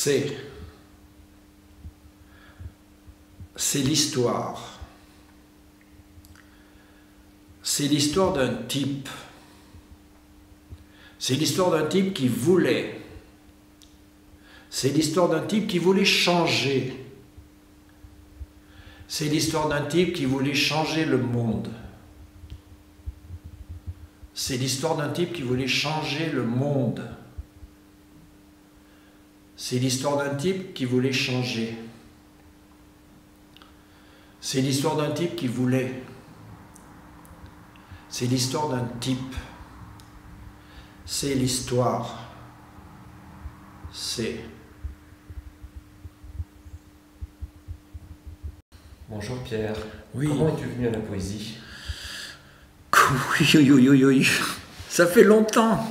C'est l'histoire. C'est l'histoire d'un type. C'est l'histoire d'un type qui voulait. C'est l'histoire d'un type qui voulait changer. C'est l'histoire d'un type qui voulait changer le monde. C'est l'histoire d'un type qui voulait changer le monde. C'est l'histoire d'un type qui voulait changer. C'est l'histoire d'un type qui voulait. C'est l'histoire d'un type. C'est l'histoire. C'est. Bonjour Pierre. Oui. Comment es-tu venu à la poésie? Oui. Ça fait longtemps.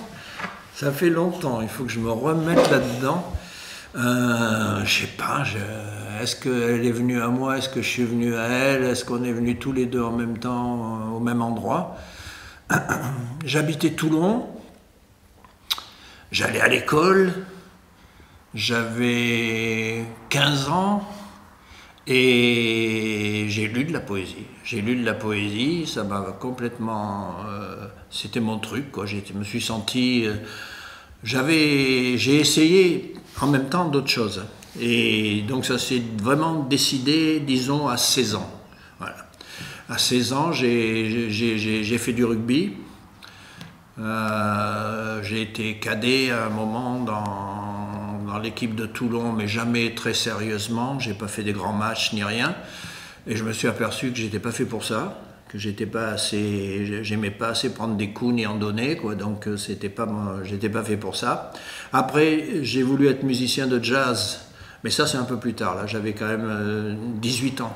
Ça fait longtemps. Il faut que je me remette là-dedans. Je sais pas. Est-ce qu'elle est venue à moi? Est-ce que je suis venu à elle? Est-ce qu'on est venus tous les deux en même temps, au même endroit? J'habitais Toulon. J'allais à l'école. J'avais 15 ans. Et j'ai lu de la poésie. J'ai lu de la poésie, ça m'a complètement... c'était mon truc, quoi. Je me suis senti... j'ai essayé en même temps d'autres choses. Et donc ça s'est vraiment décidé, disons, à 16 ans. Voilà. À 16 ans, j'ai fait du rugby. J'ai été cadet à un moment dans l'équipe de Toulon, mais jamais très sérieusement. J'ai pas fait des grands matchs ni rien. Et je me suis aperçu que j'étais pas fait pour ça, que j'étais pas assez, j'aimais pas assez prendre des coups ni en donner, quoi. Donc j'étais pas fait pour ça. Après, j'ai voulu être musicien de jazz, mais ça c'est un peu plus tard. Là, j'avais quand même 18 ans.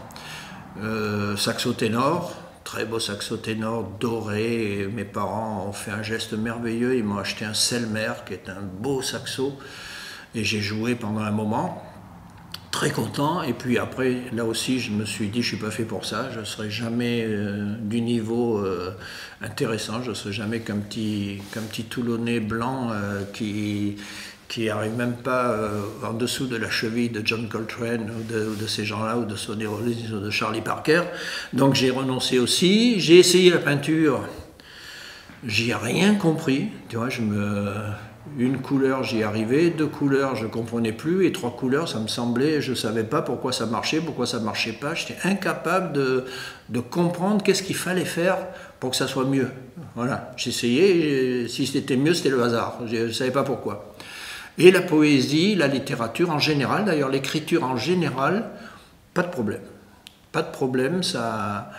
Saxo ténor. Très beau saxo ténor doré, et mes parents ont fait un geste merveilleux, ils m'ont acheté un Selmer qui est un beau saxo et j'ai joué pendant un moment, très content. Et puis après, là aussi, je me suis dit, je suis pas fait pour ça, je serai jamais du niveau intéressant, je serai jamais qu'un petit Toulonnais blanc qui arrive même pas en dessous de la cheville de John Coltrane ou de ces gens-là, ou de Sonny Rollins ou de Charlie Parker. Donc j'ai renoncé aussi. J'ai essayé la peinture, j'y ai rien compris. Tu vois, une couleur j'y arrivais, 2 couleurs je comprenais plus, et 3 couleurs ça me semblait, je savais pas pourquoi ça marchait pas. J'étais incapable de comprendre qu'est-ce qu'il fallait faire pour que ça soit mieux. Voilà, j'essayais, si c'était mieux c'était le hasard, je savais pas pourquoi. Et la poésie, la littérature en général, d'ailleurs l'écriture en général, pas de problème. Pas de problème, ça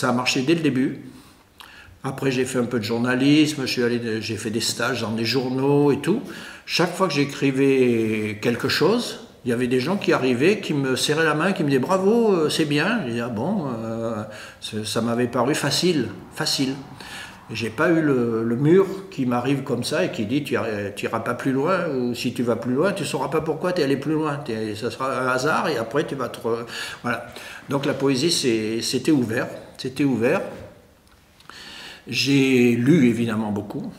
a marché dès le début. Après j'ai fait un peu de journalisme, j'ai fait des stages dans des journaux et tout. Chaque fois que j'écrivais quelque chose, il y avait des gens qui arrivaient, qui me serraient la main, qui me disaient « Bravo, c'est bien ». Je disais « Ah bon ?» Ça m'avait paru facile. J'ai pas eu le mur qui m'arrive comme ça et qui dit tu iras pas plus loin, ou si tu vas plus loin, tu sauras pas pourquoi tu es allé plus loin. Ça sera un hasard et après tu vas te... Voilà. Donc la poésie, c'était ouvert. J'ai lu évidemment beaucoup.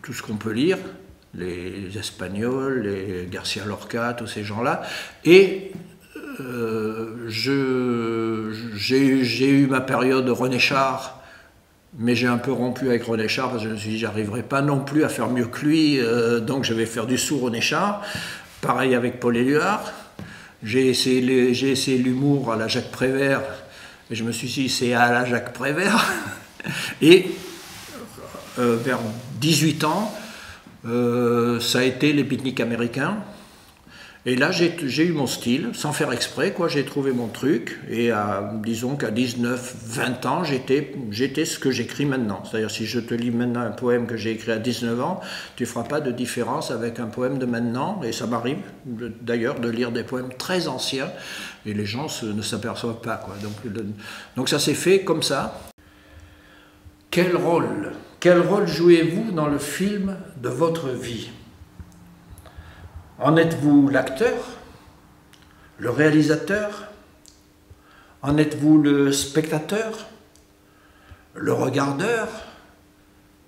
Tout ce qu'on peut lire, les Espagnols, les Garcia Lorca, tous ces gens-là. Et j'ai eu ma période René Char, mais j'ai un peu rompu avec René Char parce que je me suis dit j'arriverai pas non plus à faire mieux que lui, donc je vais faire du sous René Char. Pareil avec Paul Éluard. J'ai essayé l'humour à la Jacques Prévert, et je me suis dit c'est à la Jacques Prévert. Et vers 18 ans, ça a été les pique-niques américains. Et là, j'ai eu mon style, sans faire exprès, quoi. J'ai trouvé mon truc, et disons qu'à 19-20 ans, j'étais ce que j'écris maintenant. C'est-à-dire, si je te lis maintenant un poème que j'ai écrit à 19 ans, tu ne feras pas de différence avec un poème de maintenant, et ça m'arrive d'ailleurs de lire des poèmes très anciens, et les gens ne s'aperçoivent pas, quoi. Donc ça s'est fait comme ça. Quel rôle jouez-vous dans le film de votre vie ? En êtes-vous l'acteur, le réalisateur? En êtes-vous le spectateur, le regardeur,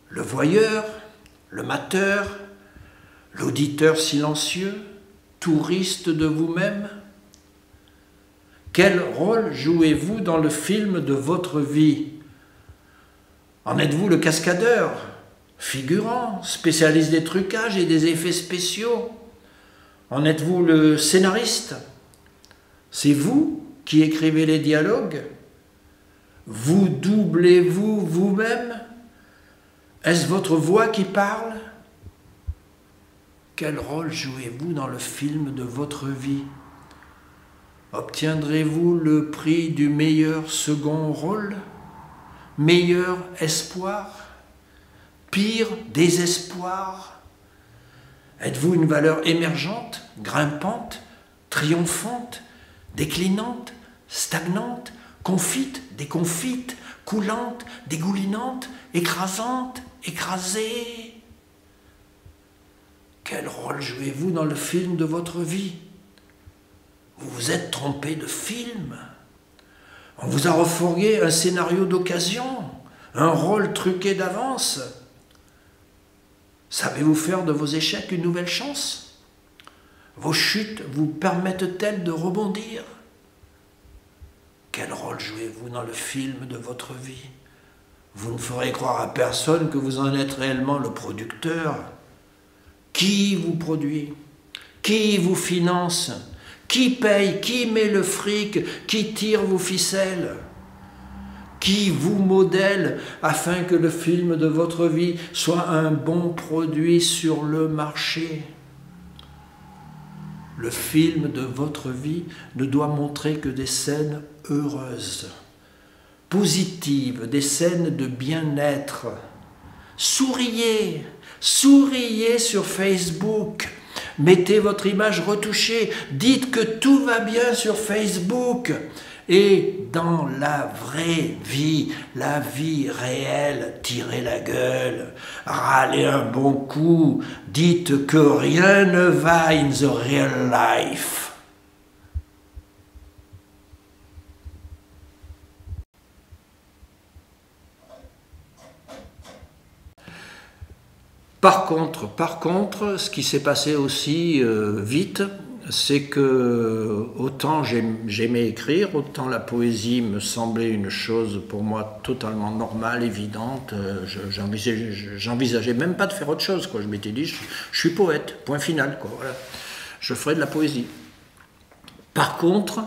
le voyeur, le mateur, l'auditeur silencieux, touriste de vous-même? Quel rôle jouez-vous dans le film de votre vie? En êtes-vous le cascadeur, figurant, spécialiste des trucages et des effets spéciaux? En êtes-vous le scénariste? C'est vous qui écrivez les dialogues? Vous doublez-vous vous-même? Est-ce votre voix qui parle? Quel rôle jouez-vous dans le film de votre vie? Obtiendrez-vous le prix du meilleur second rôle? Meilleur espoir? Pire désespoir? Êtes-vous une valeur émergente, grimpante, triomphante, déclinante, stagnante, confite, déconfite, coulante, dégoulinante, écrasante, écrasée? Quel rôle jouez-vous dans le film de votre vie? Vous vous êtes trompé de film. On vous a refourgué un scénario d'occasion, un rôle truqué d'avance. Savez-vous faire de vos échecs une nouvelle chance? Vos chutes vous permettent-elles de rebondir? Quel rôle jouez-vous dans le film de votre vie? Vous ne ferez croire à personne que vous en êtes réellement le producteur. Qui vous produit? Qui vous finance? Qui paye? Qui met le fric? Qui tire vos ficelles? Qui vous modèle afin que le film de votre vie soit un bon produit sur le marché? Le film de votre vie ne doit montrer que des scènes heureuses, positives, des scènes de bien-être. Souriez, souriez sur Facebook. Mettez votre image retouchée, dites que tout va bien sur Facebook. Et dans la vraie vie, la vie réelle, tirez la gueule, râlez un bon coup, dites que rien ne va in the real life. Par contre, ce qui s'est passé aussi vite, c'est que autant j'aimais écrire, autant la poésie me semblait une chose pour moi totalement normale, évidente. J'envisageais même pas de faire autre chose, quoi. Je m'étais dit, je suis poète, point final, quoi. Voilà. Je ferai de la poésie. Par contre,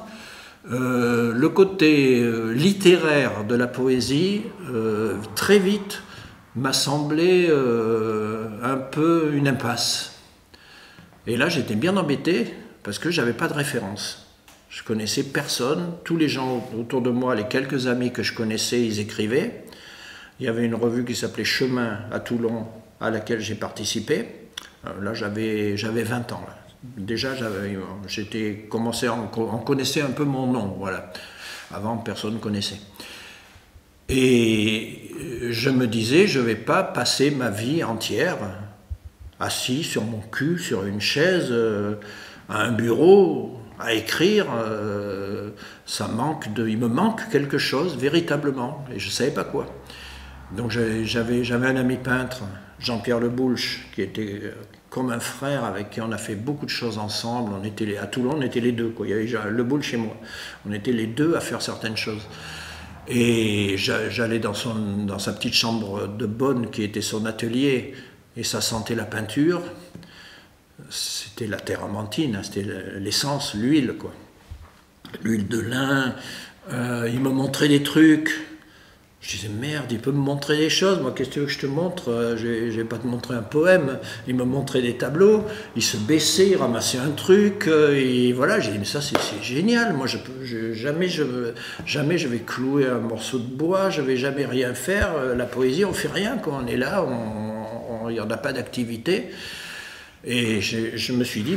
le côté littéraire de la poésie, très vite, m'a semblé un peu une impasse. Et là, j'étais bien embêté parce que j'avais pas de référence. Je connaissais personne. Tous les gens autour de moi, les quelques amis que je connaissais, ils écrivaient. Il y avait une revue qui s'appelait Chemin à Toulon, à laquelle j'ai participé. Là, j'avais 20 ans. Là. Déjà, on connaissait un peu mon nom. Voilà. Avant, personne ne connaissait. Et je me disais, je ne vais pas passer ma vie entière assis sur mon cul, sur une chaise, à un bureau, à écrire. Il me manque quelque chose, véritablement, et je ne savais pas quoi. Donc j'avais un ami peintre, Jean-Pierre Le Boulch, qui était comme un frère, avec qui on a fait beaucoup de choses ensemble. À Toulon, on était les deux, quoi. Il y avait Le Boulch et moi. On était les deux à faire certaines choses. Et j'allais dans sa petite chambre de bonne qui était son atelier, et ça sentait la peinture. C'était la térébenthine, hein, c'était l'essence, l'huile, quoi. L'huile de lin. Il me montrait des trucs. Je disais, merde, il peut me montrer des choses. Moi, qu'est-ce que tu veux que je te montre? Je vais pas te montrer un poème. Il me montrait des tableaux. Il se baissait, il ramassait un truc. Et voilà, j'ai dit, mais ça, c'est génial. Moi, jamais je vais clouer un morceau de bois. Je vais jamais rien faire. La poésie, on fait rien. Quand on est là, il n'y en a pas d'activité. Et je me suis dit,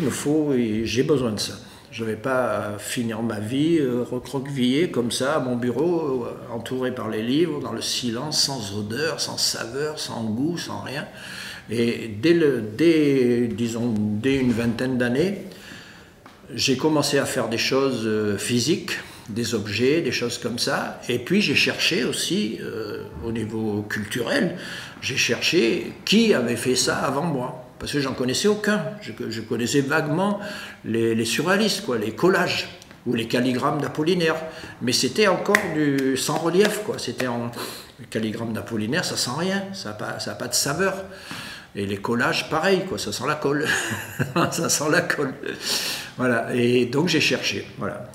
j'ai besoin de ça. Je ne vais pas finir ma vie recroquevillé comme ça à mon bureau, entouré par les livres, dans le silence, sans odeur, sans saveur, sans goût, sans rien. Et dès une vingtaine d'années, j'ai commencé à faire des choses physiques, des objets, des choses comme ça. Et puis j'ai cherché aussi, au niveau culturel, j'ai cherché qui avait fait ça avant moi. parce que j'en connaissais aucun. Je connaissais vaguement les surréalistes, quoi, les collages, ou les calligrammes d'Apollinaire. Mais c'était encore sans relief, quoi. C'était le calligramme d'Apollinaire, ça sent rien, ça n'a pas de saveur. Et les collages, pareil, quoi, ça sent la colle. Ça sent la colle. Voilà, et donc j'ai cherché, voilà.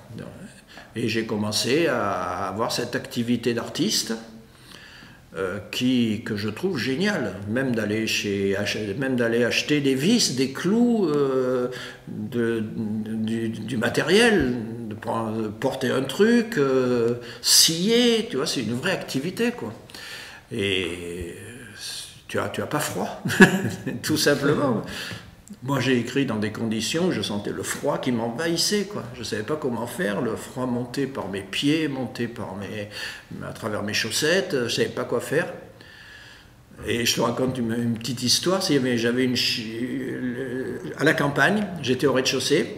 Et j'ai commencé à avoir cette activité d'artiste que je trouve géniale, même d'aller acheter des vis, des clous, du matériel, de porter un truc, scier, tu vois, c'est une vraie activité, quoi. Et tu as pas froid, tout simplement. Moi, j'ai écrit dans des conditions où je sentais le froid qui m'envahissait, quoi. Je ne savais pas comment faire, le froid montait par mes pieds, montait à travers mes chaussettes, je ne savais pas quoi faire. Et je te raconte une petite histoire. J'avais à la campagne, j'étais au rez-de-chaussée,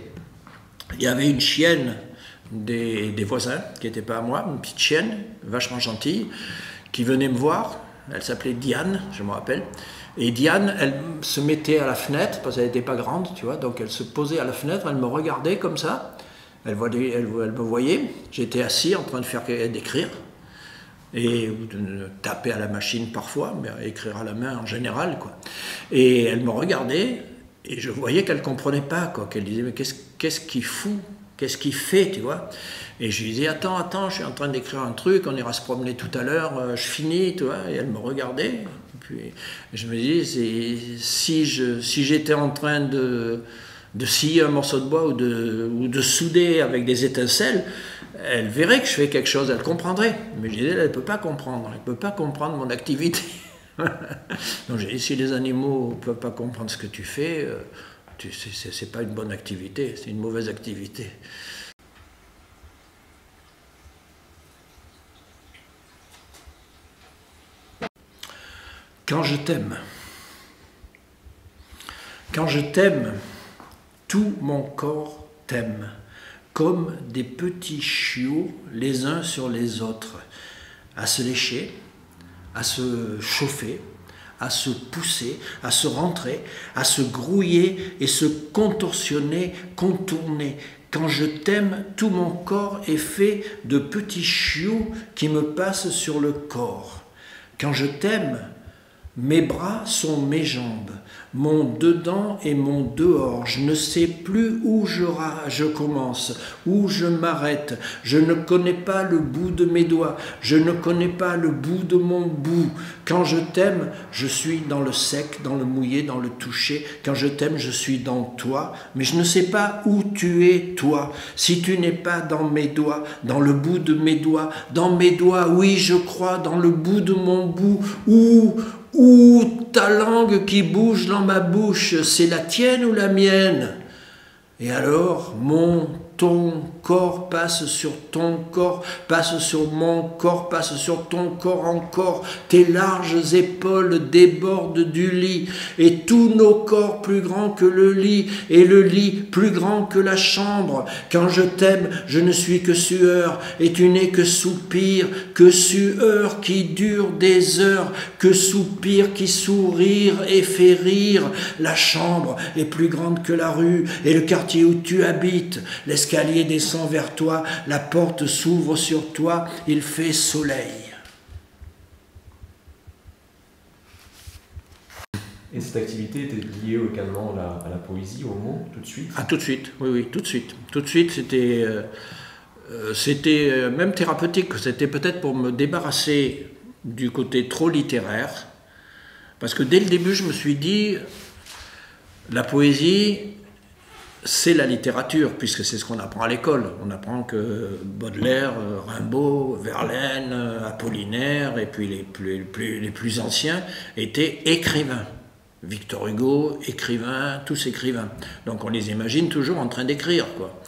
il y avait une chienne des voisins, qui n'était pas à moi, une petite chienne, vachement gentille, qui venait me voir. Elle s'appelait Diane, je me rappelle. Et Diane, elle se mettait à la fenêtre, parce qu'elle n'était pas grande, tu vois, donc elle se posait à la fenêtre, elle me regardait comme ça, elle me voyait, j'étais assis en train d'écrire, et ou de taper à la machine parfois, mais écrire à la main en général, quoi. Et elle me regardait, et je voyais qu'elle ne comprenait pas, quoi, qu'elle disait, mais qu'est-ce qu'il fout, qu'est-ce qu'il fait, tu vois. Et je lui disais, attends, je suis en train d'écrire un truc, on ira se promener tout à l'heure, je finis, tu vois. Et elle me regardait. Et puis je me disais, si j'étais en train de scier un morceau de bois ou de souder avec des étincelles, elle verrait que je fais quelque chose, elle comprendrait. Mais je disais, elle ne peut pas comprendre, elle ne peut pas comprendre mon activité. Donc j'ai dit, si les animaux ne peuvent pas comprendre ce que tu fais, c'est pas une bonne activité, c'est une mauvaise activité. Quand je t'aime, tout mon corps t'aime, comme des petits chiots les uns sur les autres, à se lécher, à se chauffer, à se pousser, à se rentrer, à se grouiller et se contorsionner, contourner. Quand je t'aime, tout mon corps est fait de petits chiots qui me passent sur le corps. Quand je t'aime, mes bras sont mes jambes, mon dedans et mon dehors. Je ne sais plus où je commence, où je m'arrête. Je ne connais pas le bout de mes doigts, je ne connais pas le bout de mon bout. Quand je t'aime, je suis dans le sec, dans le mouillé, dans le touché. Quand je t'aime, je suis dans toi, mais je ne sais pas où tu es, toi. Si tu n'es pas dans mes doigts, dans le bout de mes doigts, dans mes doigts, oui, je crois, dans le bout de mon bout, ou ta langue qui bouge dans ma bouche, c'est la tienne ou la mienne? Et alors, ton corps passe sur ton corps, passe sur mon corps, passe sur ton corps encore. Tes larges épaules débordent du lit, et tous nos corps plus grands que le lit, et le lit plus grand que la chambre. Quand je t'aime, je ne suis que sueur, et tu n'es que soupir, que sueur qui dure des heures, que soupir qui sourire et fait rire. La chambre est plus grande que la rue, et le quartier où tu habites. L'escalier descend vers toi, la porte s'ouvre sur toi, il fait soleil. Et cette activité était liée également à la poésie, au mot, tout de suite? Ah, tout de suite, oui, tout de suite. Tout de suite, c'était même thérapeutique, c'était peut-être pour me débarrasser du côté trop littéraire, parce que dès le début, je me suis dit, la poésie, c'est la littérature, puisque c'est ce qu'on apprend à l'école. On apprend que Baudelaire, Rimbaud, Verlaine, Apollinaire, et puis les plus anciens étaient écrivains. Victor Hugo, écrivain, tous écrivains. Donc on les imagine toujours en train d'écrire, quoi.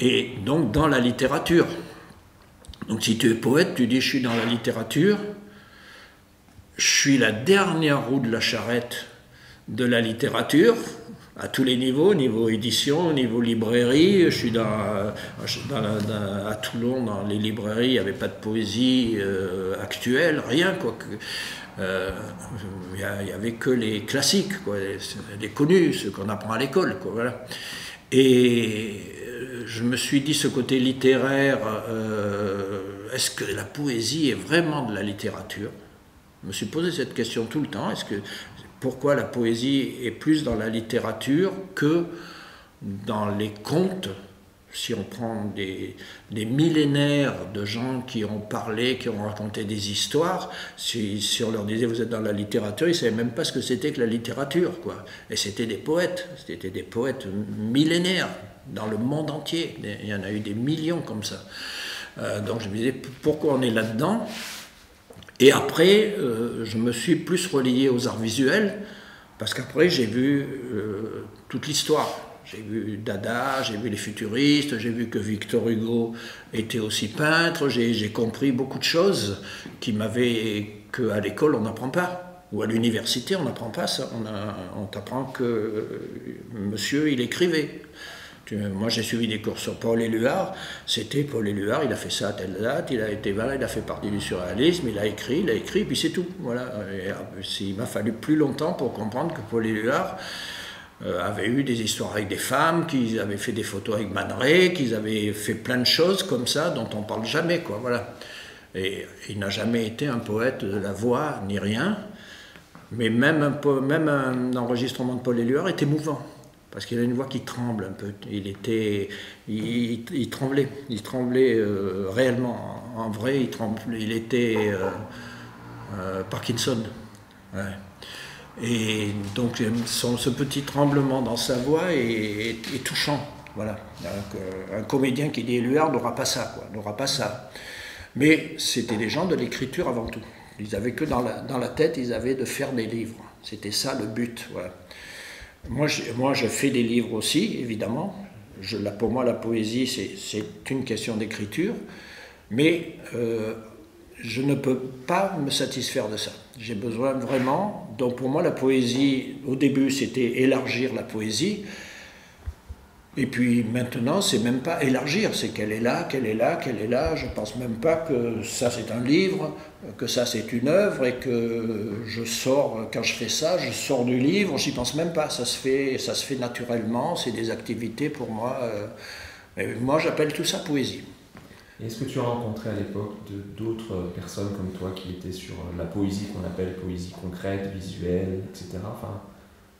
Et donc dans la littérature. Donc si tu es poète, tu dis je suis dans la littérature, je suis la dernière roue de la charrette de la littérature, à tous les niveaux, niveau édition, niveau librairie. Je suis à Toulon, dans les librairies, il n'y avait pas de poésie actuelle, rien, quoi. Il n'y avait que les classiques, quoi, les connus, ceux qu'on apprend à l'école, quoi, voilà. Et je me suis dit, ce côté littéraire, est-ce que la poésie est vraiment de la littérature? Je me suis posé cette question tout le temps. Pourquoi la poésie est plus dans la littérature que dans les contes? Si on prend des millénaires de gens qui ont parlé, qui ont raconté des histoires, si on leur disait vous êtes dans la littérature, ils ne savaient même pas ce que c'était que la littérature, quoi. Et c'était des poètes millénaires dans le monde entier. Il y en a eu des millions comme ça. Donc je me disais pourquoi on est là-dedans. Et après, je me suis plus relié aux arts visuels, parce qu'après j'ai vu toute l'histoire. J'ai vu Dada, j'ai vu les futuristes, j'ai vu que Victor Hugo était aussi peintre, j'ai compris beaucoup de choses qu'à l'école on n'apprend pas, ou à l'université on n'apprend pas ça, on t'apprend que monsieur il écrivait. Moi j'ai suivi des cours sur Paul Éluard, c'était Paul Éluard, il a fait ça à telle date, il a fait partie du surréalisme, il a écrit, et puis c'est tout. Voilà. Il m'a fallu plus longtemps pour comprendre que Paul Éluard avaient eu des histoires avec des femmes, qu'ils avaient fait des photos avec Man Ray, qu'ils avaient fait plein de choses comme ça dont on ne parle jamais, quoi, voilà. Et il n'a jamais été un poète de la voix ni rien, mais même un enregistrement de Paul Éluard était mouvant, parce qu'il a une voix qui tremble un peu. Il tremblait réellement, en vrai, il était Parkinson. Ouais. Et donc ce petit tremblement dans sa voix est touchant. Voilà. Un comédien qui dit Éluard n'aura pas ça, quoi, n'aura pas ça. Mais c'était des gens de l'écriture avant tout. Ils avaient que dans la tête, ils avaient de faire des livres. C'était ça le but. Voilà. Moi, je fais des livres aussi, évidemment. Pour moi, la poésie, c'est une question d'écriture. Mais je ne peux pas me satisfaire de ça. J'ai besoin vraiment... Donc pour moi, la poésie, au début, c'était élargir la poésie. Et puis maintenant, c'est même pas élargir, c'est qu'elle est là, qu'elle est là, qu'elle est là. Je pense même pas que ça, c'est un livre, que ça, c'est une œuvre, et que je sors, quand je fais ça, je sors du livre, j'y pense même pas. Ça se fait naturellement, c'est des activités pour moi. Moi, j'appelle tout ça poésie. Est-ce que tu as rencontré à l'époque d'autres personnes comme toi qui étaient sur la poésie qu'on appelle poésie concrète, visuelle, etc. Enfin,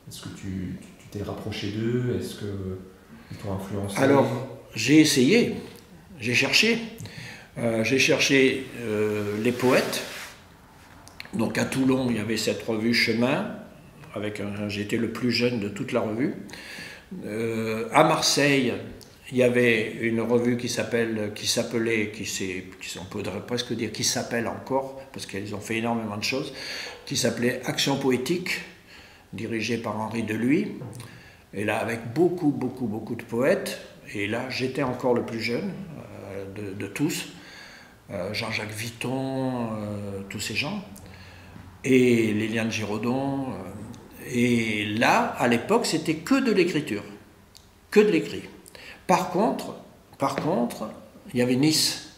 est-ce que tu t'es rapproché d'eux? Est-ce qu'ils t'ont influencé? Alors, j'ai essayé, j'ai cherché. J'ai cherché les poètes. Donc à Toulon, il y avait cette revue Chemin, j'étais le plus jeune de toute la revue. À Marseille, il y avait une revue qui s'appelait, on pourrait presque dire qui s'appelle encore, parce qu'elles ont fait énormément de choses, qui s'appelait Action Poétique, dirigée par Henri Deluy, et là avec beaucoup de poètes, et là j'étais encore le plus jeune de tous, Jean-Jacques Vitton, tous ces gens, et Liliane Giraudon, et là, à l'époque, c'était que de l'écriture, que de l'écrit. Par contre, il y avait Nice.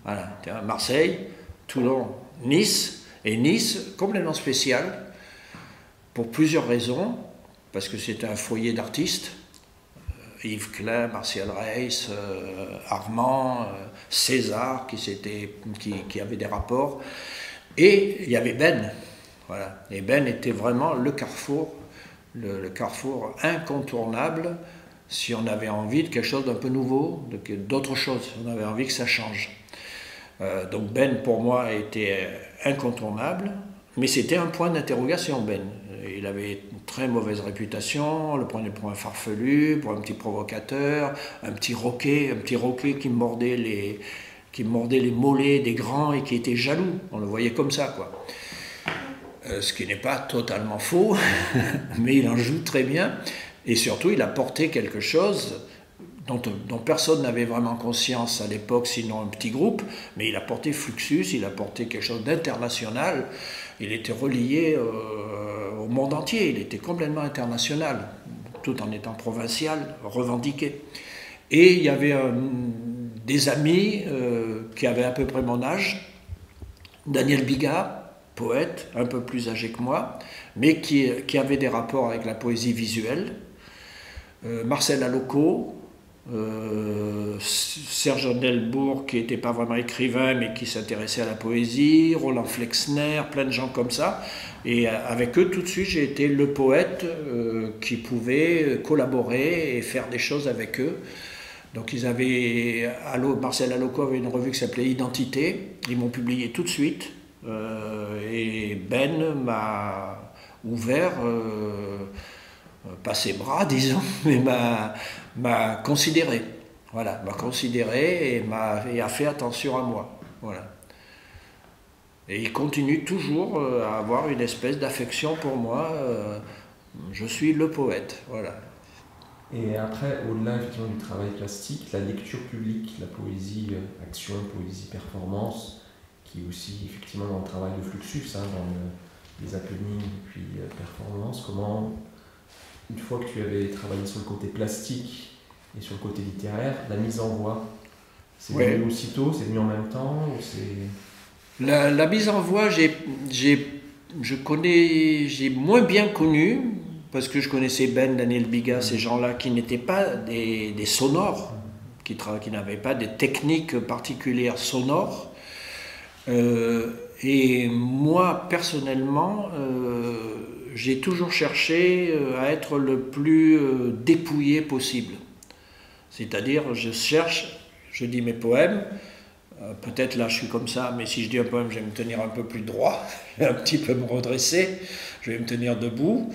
Voilà, Marseille, Toulon, Nice. Et Nice, complètement spécial, pour plusieurs raisons, parce que c'était un foyer d'artistes. Yves Klein, Martial Reiss, Armand, César, qui avait des rapports. Et il y avait Ben. Voilà. Et Ben était vraiment le carrefour incontournable si on avait envie de quelque chose d'un peu nouveau, d'autre chose, on avait envie que ça change. Donc Ben, pour moi, était incontournable, mais c'était un point d'interrogation, Ben. Il avait une très mauvaise réputation, on le prenait pour un farfelu, pour un petit provocateur, un petit roquet qui mordait les mollets des grands et qui était jaloux. On le voyait comme ça, quoi. Ce qui n'est pas totalement faux, mais il en joue très bien. Et surtout, il a porté quelque chose dont personne n'avait vraiment conscience à l'époque, sinon un petit groupe, mais il a porté Fluxus, il a porté quelque chose d'international. Il était relié au monde entier, il était complètement international, tout en étant provincial, revendiqué. Et il y avait des amis qui avaient à peu près mon âge, Daniel Biga, poètes un peu plus âgés que moi, mais qui avaient des rapports avec la poésie visuelle. Marcel Alocco, Serge Delbourg, qui n'était pas vraiment écrivain, mais qui s'intéressait à la poésie, Roland Flexner, plein de gens comme ça. Et avec eux, tout de suite, j'ai été le poète qui pouvait collaborer et faire des choses avec eux. Donc ils avaient, Marcel Alocco avait une revue qui s'appelait Identité, ils m'ont publié tout de suite, et Ben m'a ouvert, pas ses bras disons, mais m'a considéré, voilà, m'a considéré et a fait attention à moi, voilà. Et il continue toujours à avoir une espèce d'affection pour moi, je suis le poète, voilà. Et après, au-delà effectivement du travail plastique, la lecture publique, la poésie action, poésie performance, qui est aussi effectivement dans le travail de Fluxus, hein, dans les happenings et puis performance, comment, une fois que tu avais travaillé sur le côté plastique et sur le côté littéraire, la mise en voix, c'est venu aussitôt, c'est venu en même temps ou c'est... La mise en voix, j'ai moins bien connu, parce que je connaissais Ben, Daniel Biga, ces gens-là qui n'étaient pas des sonores, qui n'avaient pas des techniques particulières sonores. Et moi, personnellement, j'ai toujours cherché à être le plus dépouillé possible. C'est-à-dire, je dis mes poèmes, peut-être là je suis comme ça, mais si je dis un poème, je vais me tenir un peu plus droit, un petit peu me redresser, je vais me tenir debout.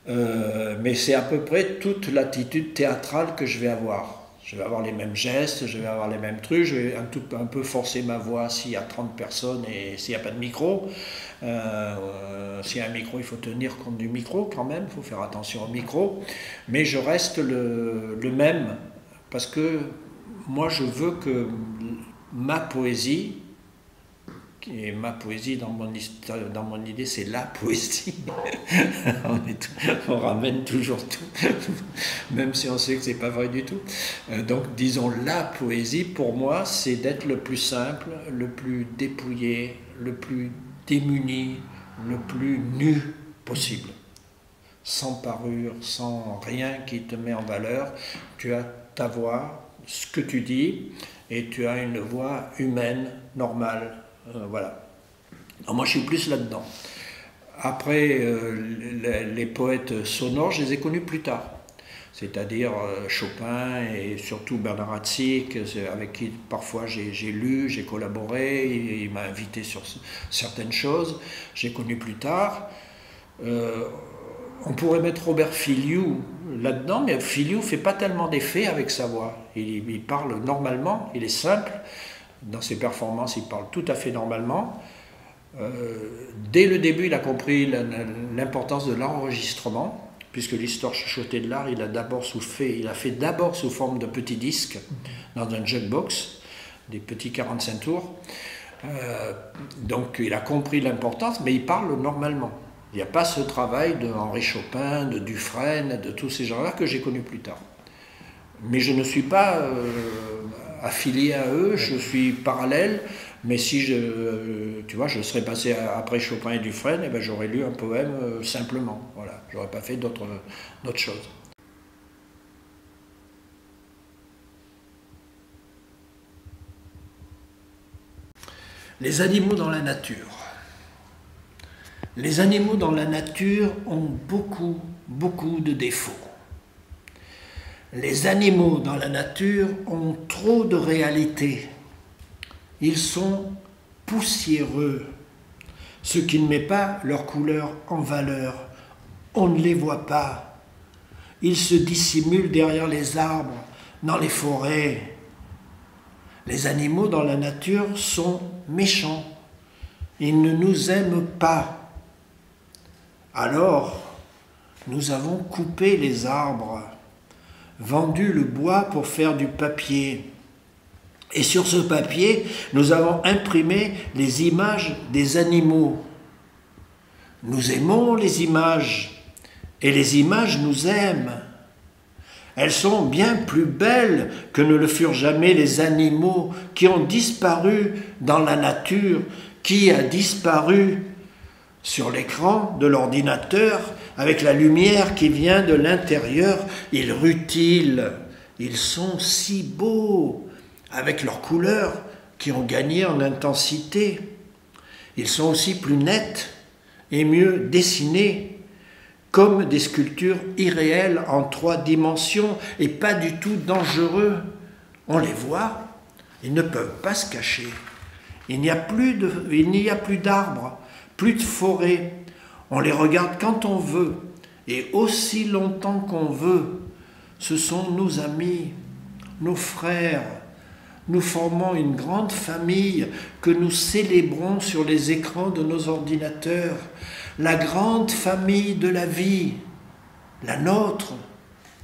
Mais c'est à peu près toute l'attitude théâtrale que je vais avoir. Je vais avoir les mêmes gestes, je vais avoir les mêmes trucs, je vais un peu forcer ma voix s'il y a 30 personnes et s'il n'y a pas de micro. S'il y a un micro, il faut tenir compte du micro quand même, il faut faire attention au micro. Mais je reste le même, parce que moi je veux que ma poésie, et ma poésie, dans mon idée, c'est la poésie. On ramène toujours tout, même si on sait que c'est pas vrai du tout. Donc, disons, la poésie, pour moi, c'est d'être le plus simple, le plus dépouillé, le plus démuni, le plus nu possible. Sans parure, sans rien qui te met en valeur. Tu as ta voix, ce que tu dis, et tu as une voix humaine, normale. Voilà. Alors moi je suis plus là-dedans. Après, les poètes sonores, je les ai connus plus tard. C'est-à-dire Chopin et surtout Bernard Hatzig, avec qui parfois j'ai lu, j'ai collaboré, il m'a invité sur certaines choses. J'ai connu plus tard. On pourrait mettre Robert Filiou là-dedans, mais Filiou ne fait pas tellement d'effet avec sa voix. Il parle normalement, il est simple. Dans ses performances, il parle tout à fait normalement. Dès le début, il a compris l'importance de l'enregistrement, puisque l'histoire chuchotée de l'art, il a fait d'abord sous forme de petits disques, dans un jukebox, des petits 45 tours. Donc il a compris l'importance, mais il parle normalement. Il n'y a pas ce travail de Henri Chopin, de Dufresne, de tous ces gens-là que j'ai connus plus tard. Mais je ne suis pas affilié à eux, je suis parallèle, mais si tu vois, je serais passé après Chopin et Dufresne, et ben j'aurais lu un poème simplement, voilà, j'aurais pas fait d'autres choses. Les animaux dans la nature. Les animaux dans la nature ont beaucoup, beaucoup de défauts. Les animaux dans la nature ont trop de réalité. Ils sont poussiéreux, ce qui ne met pas leur couleur en valeur. On ne les voit pas. Ils se dissimulent derrière les arbres, dans les forêts. Les animaux dans la nature sont méchants. Ils ne nous aiment pas. Alors, nous avons coupé les arbres, vendu le bois pour faire du papier. Et sur ce papier, nous avons imprimé les images des animaux. Nous aimons les images, et les images nous aiment. Elles sont bien plus belles que ne le furent jamais les animaux qui ont disparu dans la nature. Qui a disparu? sur l'écran de l'ordinateur, avec la lumière qui vient de l'intérieur, ils rutilent. Ils sont si beaux, avec leurs couleurs qui ont gagné en intensité. Ils sont aussi plus nets et mieux dessinés, comme des sculptures irréelles en 3 dimensions et pas du tout dangereux. On les voit, ils ne peuvent pas se cacher. Il n'y a plus d'arbres, plus de forêt. On les regarde quand on veut et aussi longtemps qu'on veut. Ce sont nos amis, nos frères. Nous formons une grande famille que nous célébrons sur les écrans de nos ordinateurs. La grande famille de la vie, la nôtre,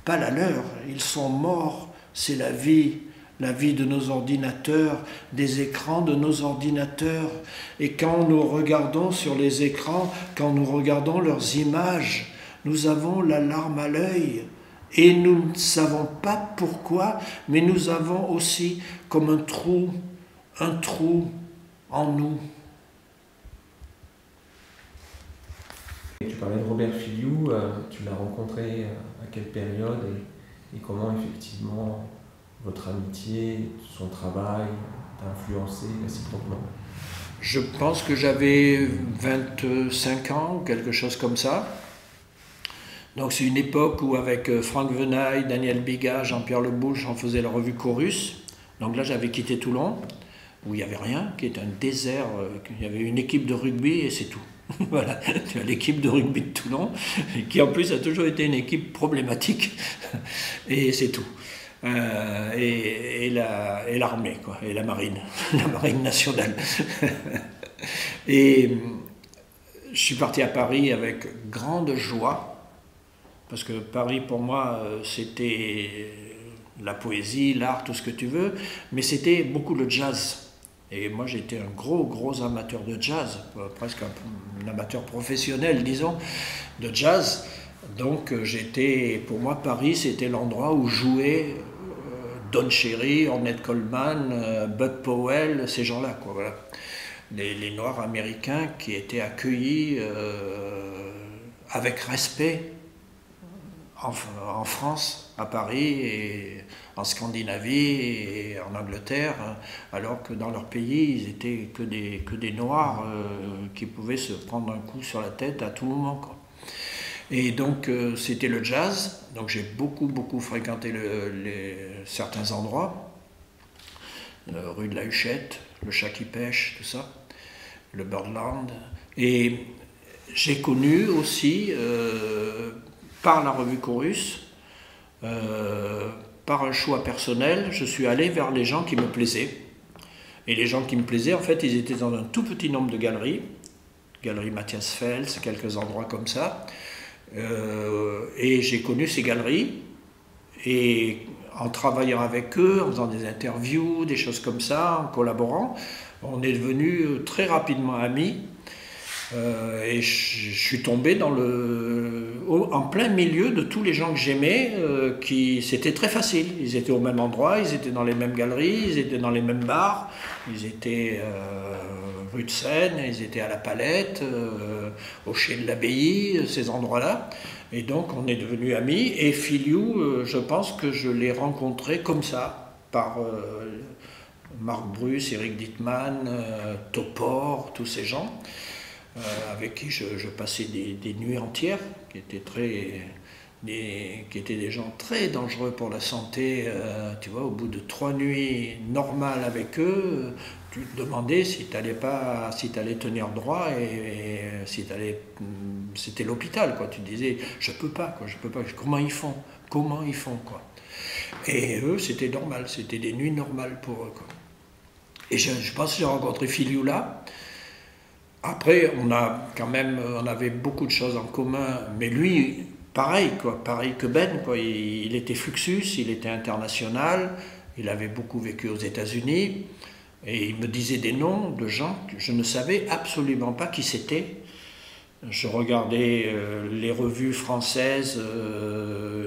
pas la leur. Ils sont morts, c'est la vie de nos ordinateurs, des écrans de nos ordinateurs. Et quand nous regardons sur les écrans, quand nous regardons leurs images, nous avons la larme à l'œil. Et nous ne savons pas pourquoi, mais nous avons aussi comme un trou en nous. Et tu parlais de Robert Filiou, tu l'as rencontré à quelle période et comment effectivement votre amitié, son travail t'a influencé réciproquement? Je pense que j'avais 25 ans, quelque chose comme ça. Donc c'est une époque où avec Franck Venaille, Daniel Biga, Jean-Pierre Lebouche, on faisait la revue Chorus. Donc là j'avais quitté Toulon, où il n'y avait rien, qui est un désert, il y avait une équipe de rugby et c'est tout. Voilà, l'équipe de rugby de Toulon, qui en plus a toujours été une équipe problématique, et c'est tout. Et l'armée, quoi, et la marine nationale. Et je suis parti à Paris avec grande joie, parce que Paris pour moi c'était la poésie, l'art, tout ce que tu veux, mais c'était beaucoup le jazz. Et moi j'étais un gros amateur de jazz, presque un amateur professionnel disons, de jazz. Donc pour moi Paris c'était l'endroit où jouaient Don Cherry, Ornette Coleman, Bud Powell, ces gens-là, quoi, voilà. Les Noirs américains qui étaient accueillis avec respect en France, à Paris, et en Scandinavie et en Angleterre, alors que dans leur pays, ils étaient que des Noirs qui pouvaient se prendre un coup sur la tête à tout moment, quoi. Et donc c'était le jazz, donc j'ai beaucoup fréquenté certains endroits, rue de la Huchette, le Chat qui pêche, tout ça, le Birdland. Et j'ai connu aussi, par la revue Chorus, par un choix personnel, je suis allé vers les gens qui me plaisaient. Et les gens qui me plaisaient, en fait, ils étaient dans un tout petit nombre de galeries, galerie Matthias Fels, quelques endroits comme ça. Et j'ai connu ces galeries, et en travaillant avec eux, en faisant des interviews, des choses comme ça, en collaborant, on est devenus très rapidement amis. Et je suis tombé en plein milieu de tous les gens que j'aimais, c'était très facile. Ils étaient au même endroit, ils étaient dans les mêmes galeries, ils étaient dans les mêmes bars, ils étaient rue de Seine, ils étaient à la Palette, au Chai de l'Abbaye, ces endroits-là. Et donc on est devenus amis. Et Filiou, je pense que je l'ai rencontré comme ça, par Marc Bruce, Eric Dittmann, Topor, tous ces gens. Avec qui je passais des nuits entières, qui étaient des gens très dangereux pour la santé. Tu vois, au bout de 3 nuits normales avec eux, tu te demandais si tu allais tenir droit et si c'était l'hôpital, quoi. Tu te disais, je peux pas, comment ils font, quoi. Et eux, c'était normal, c'était des nuits normales pour eux, quoi. Et je pense que j'ai rencontré Filiou là. Après, on avait beaucoup de choses en commun, mais lui, pareil que Ben, quoi. Il était Fluxus, il était international, il avait beaucoup vécu aux États-Unis, et il me disait des noms de gens que je ne savais absolument pas qui c'était. Je regardais les revues françaises,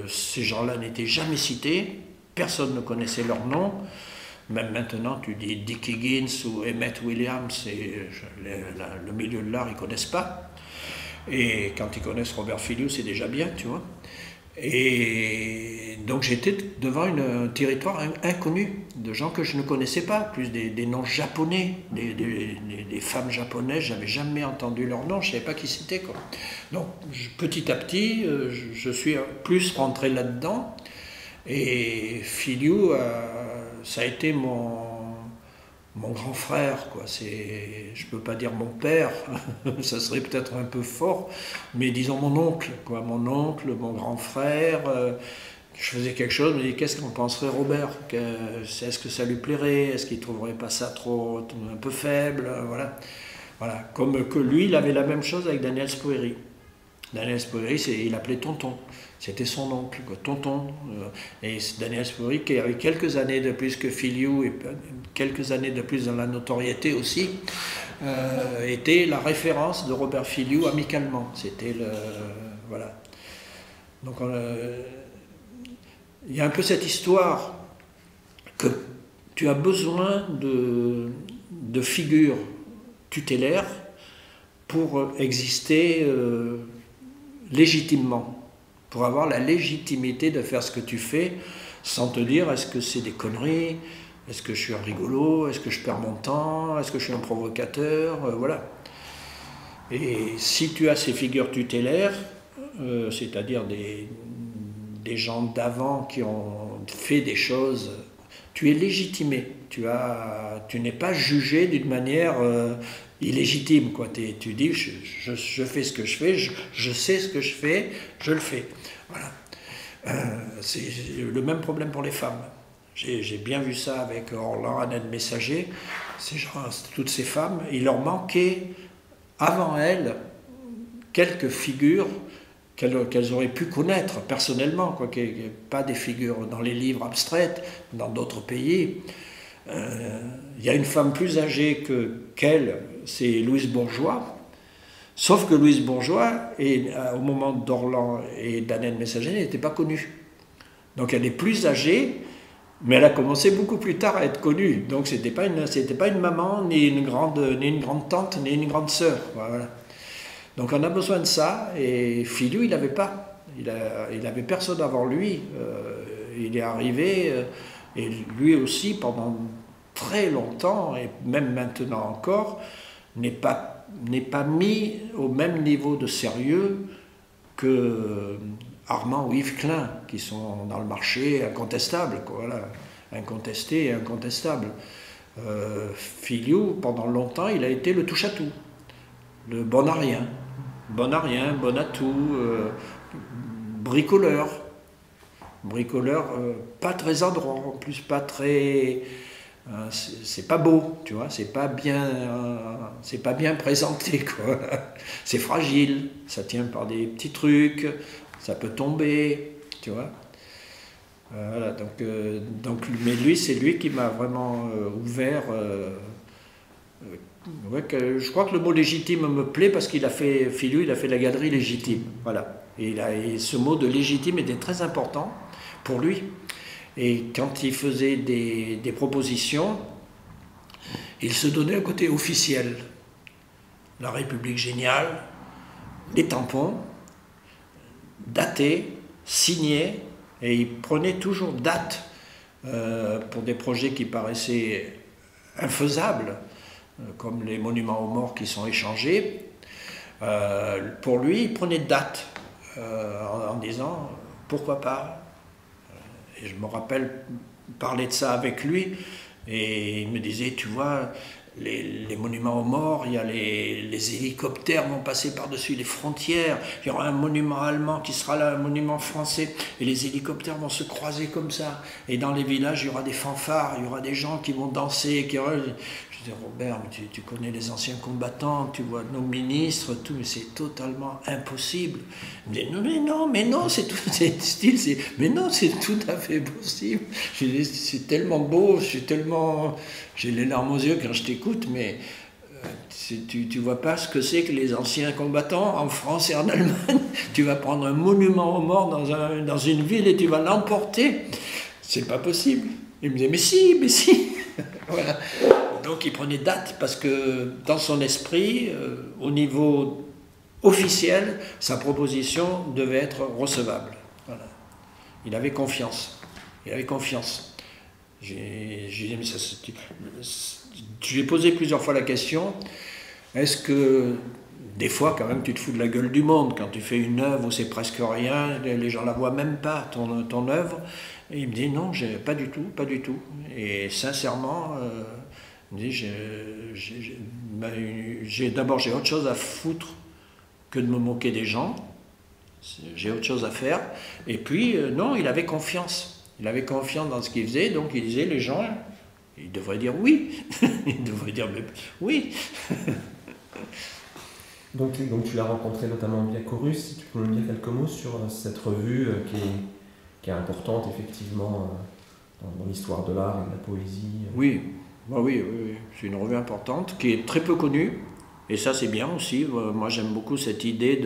ces gens-là n'étaient jamais cités, personne ne connaissait leur nom. Même maintenant, tu dis Dick Higgins ou Emmett Williams, le milieu de l'art, ils ne connaissent pas. Et quand ils connaissent Robert Filiou, c'est déjà bien, tu vois. Et donc j'étais devant un territoire inconnu, de gens que je ne connaissais pas, plus des noms japonais, des femmes japonaises, j'avais jamais entendu leur nom, je ne savais pas qui c'était, quoi. Donc petit à petit, je suis plus rentré là-dedans, et Filiou, ça a été mon grand frère, quoi. Je peux pas dire mon père, ça serait peut-être un peu fort, mais disons mon oncle, quoi. Mon oncle, mon grand frère, je faisais quelque chose, je me dis qu'est-ce qu'en penserait Robert, est-ce que ça lui plairait, est-ce qu'il trouverait pas ça un peu faible, voilà. Voilà. Comme que lui, il avait la même chose avec Daniel Spoeri. Daniel Spoeri, il appelait Tonton. C'était son oncle, quoi, Tonton. Et Daniel Spoeri, qui avait quelques années de plus que Filiou, et quelques années de plus dans la notoriété aussi, était la référence de Robert Filiou amicalement. C'était le... Voilà. Donc il y a un peu cette histoire que tu as besoin de figures tutélaires pour exister légitimement, pour avoir la légitimité de faire ce que tu fais sans te dire est-ce que c'est des conneries, est-ce que je suis un rigolo, est-ce que je perds mon temps, est-ce que je suis un provocateur, voilà. Et si tu as ces figures tutélaires, c'est-à-dire des gens d'avant qui ont fait des choses, tu es légitimé, tu n'es pas jugé d'une manière illégitime, quoi. Tu dis je fais ce que je fais, je sais ce que je fais, je le fais. Voilà. C'est le même problème pour les femmes. J'ai bien vu ça avec Orlan, Annette Messager, toutes ces femmes, il leur manquait avant elles quelques figures qu'elles auraient pu connaître personnellement, quoi, pas des figures dans les livres abstraites, dans d'autres pays. Il y a une femme plus âgée qu'elle, c'est Louise Bourgeois, sauf que Louise Bourgeois, au moment d'Orlan et d'Annette Messager, n'était pas connue. Donc elle est plus âgée, mais elle a commencé beaucoup plus tard à être connue. Donc c'était pas une maman, ni une grande tante, ni une grande sœur. Voilà. Donc on a besoin de ça, et Filiou, il n'avait pas. Il avait personne avant lui. Il est arrivé, et lui aussi, pendant très longtemps, et même maintenant encore, n'est pas mis au même niveau de sérieux que Armand ou Yves Klein, qui sont dans le marché incontestables, quoi, voilà, incontestés et incontestables. Filiou, pendant longtemps, il a été le touche-à-tout, le bon à rien, bon à tout, bricoleur, pas très adroit, en plus pas très... c'est pas beau, tu vois, c'est pas bien présenté, quoi. C'est fragile, ça tient par des petits trucs, ça peut tomber, tu vois. Voilà, mais lui, c'est lui qui m'a vraiment ouvert. Ouais, je crois que le mot légitime me plaît parce Filiou, il a fait la galerie légitime, voilà. Et ce mot de légitime était très important pour lui. Et quand il faisait des propositions, il se donnait un côté officiel. La République géniale, les tampons, datés, signés, et il prenait toujours date pour des projets qui paraissaient infaisables, comme les monuments aux morts qui sont échangés. Pour lui, il prenait date en disant « pourquoi pas ?» Et je me rappelle parler de ça avec lui, et il me disait, tu vois, les monuments aux morts, il y a les hélicoptères vont passer par-dessus les frontières, il y aura un monument allemand qui sera là, un monument français, et les hélicoptères vont se croiser comme ça, et dans les villages, il y aura des fanfares, il y aura des gens qui vont danser, Je dis, Robert, mais tu connais les anciens combattants, tu vois nos ministres, tout, mais c'est totalement impossible. Il me dit, mais non, c'est tout, mais non, c'est tout à fait possible. Je dis, c'est tellement beau, j'ai les larmes aux yeux quand je t'écoute, mais tu vois pas ce que c'est que les anciens combattants en France et en Allemagne. Tu vas prendre un monument aux morts dans une ville et tu vas l'emporter. C'est pas possible. Il me disait, mais si. Voilà. Donc il prenait date parce que dans son esprit, au niveau officiel, sa proposition devait être recevable. Voilà. Il avait confiance. Il avait confiance. J'ai dit, mais ça, je lui ai posé plusieurs fois la question, est-ce que des fois quand même tu te fous de la gueule du monde quand tu fais une œuvre où c'est presque rien, les gens la voient même pas, ton œuvre? Et il me dit non, pas du tout, pas du tout. Et sincèrement, il me dit, d'abord j'ai autre chose à foutre que de me moquer des gens, j'ai autre chose à faire. Et puis non, il avait confiance. Il avait confiance dans ce qu'il faisait, donc il disait, les gens, ils devraient dire oui. Ils devraient dire oui. Donc tu l'as rencontré notamment via Chorus, si tu peux nous dire quelques mots sur cette revue qui est importante effectivement dans l'histoire de l'art et de la poésie. Oui, oui. C'est une revue importante qui est très peu connue, et ça c'est bien aussi. Moi j'aime beaucoup cette idée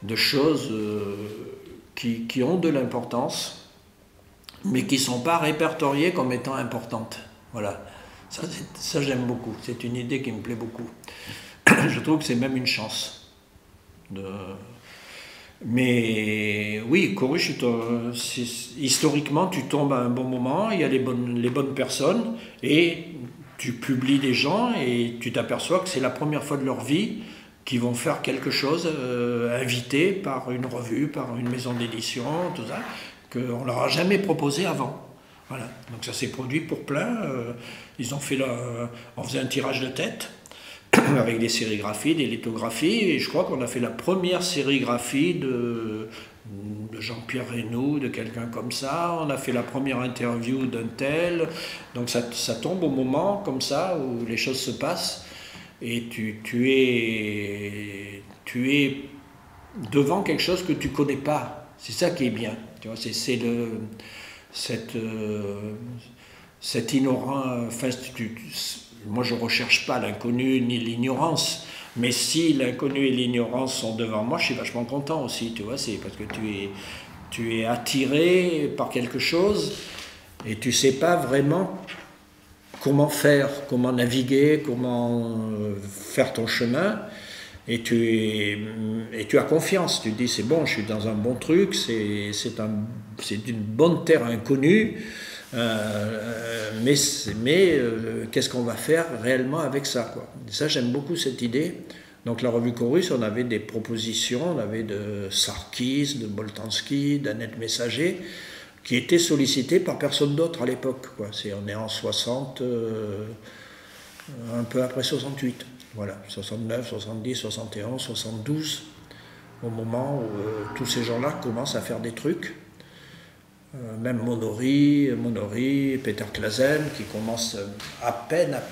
de choses qui ont de l'importance, mais qui ne sont pas répertoriées comme étant importantes. Voilà, ça j'aime beaucoup, c'est une idée qui me plaît beaucoup. Je trouve que c'est même une chance. Mais oui, Chorus, historiquement, tu tombes à un bon moment, il y a les bonnes personnes, et tu publies des gens, et tu t'aperçois que c'est la première fois de leur vie qu'ils vont faire quelque chose, invité par une revue, par une maison d'édition, tout ça, qu'on ne leur a jamais proposé avant. Voilà. Donc ça s'est produit pour plein. Ils ont fait on faisait un tirage de tête avec des sérigraphies, des lithographies, et je crois qu'on a fait la première sérigraphie de Jean-Pierre Reynaud, de quelqu'un comme ça. On a fait la première interview d'un tel. Donc ça tombe au moment comme ça où les choses se passent, et tu es devant quelque chose que tu ne connais pas. C'est ça qui est bien. Tu vois, cet ignorant. Enfin, moi, je ne recherche pas l'inconnu ni l'ignorance, mais si l'inconnu et l'ignorance sont devant moi, je suis vachement content aussi. Tu vois, c'est parce que tu es attiré par quelque chose et tu ne sais pas vraiment comment faire, comment naviguer, comment faire ton chemin. Et tu as confiance, tu te dis c'est bon, je suis dans un bon truc, c'est une bonne terre inconnue, mais qu'est-ce qu'on va faire réellement avec ça, quoi. Ça, j'aime beaucoup cette idée. Donc la revue Chorus, on avait des propositions, on avait de Sarkis, de Boltanski, d'Annette Messager, qui étaient sollicités par personne d'autre à l'époque, quoi. On est en 60, un peu après 68. Voilà, 69, 70, 71, 72, au moment où tous ces gens-là commencent à faire des trucs. Même Monory, Peter Clasen, qui commencent à peine à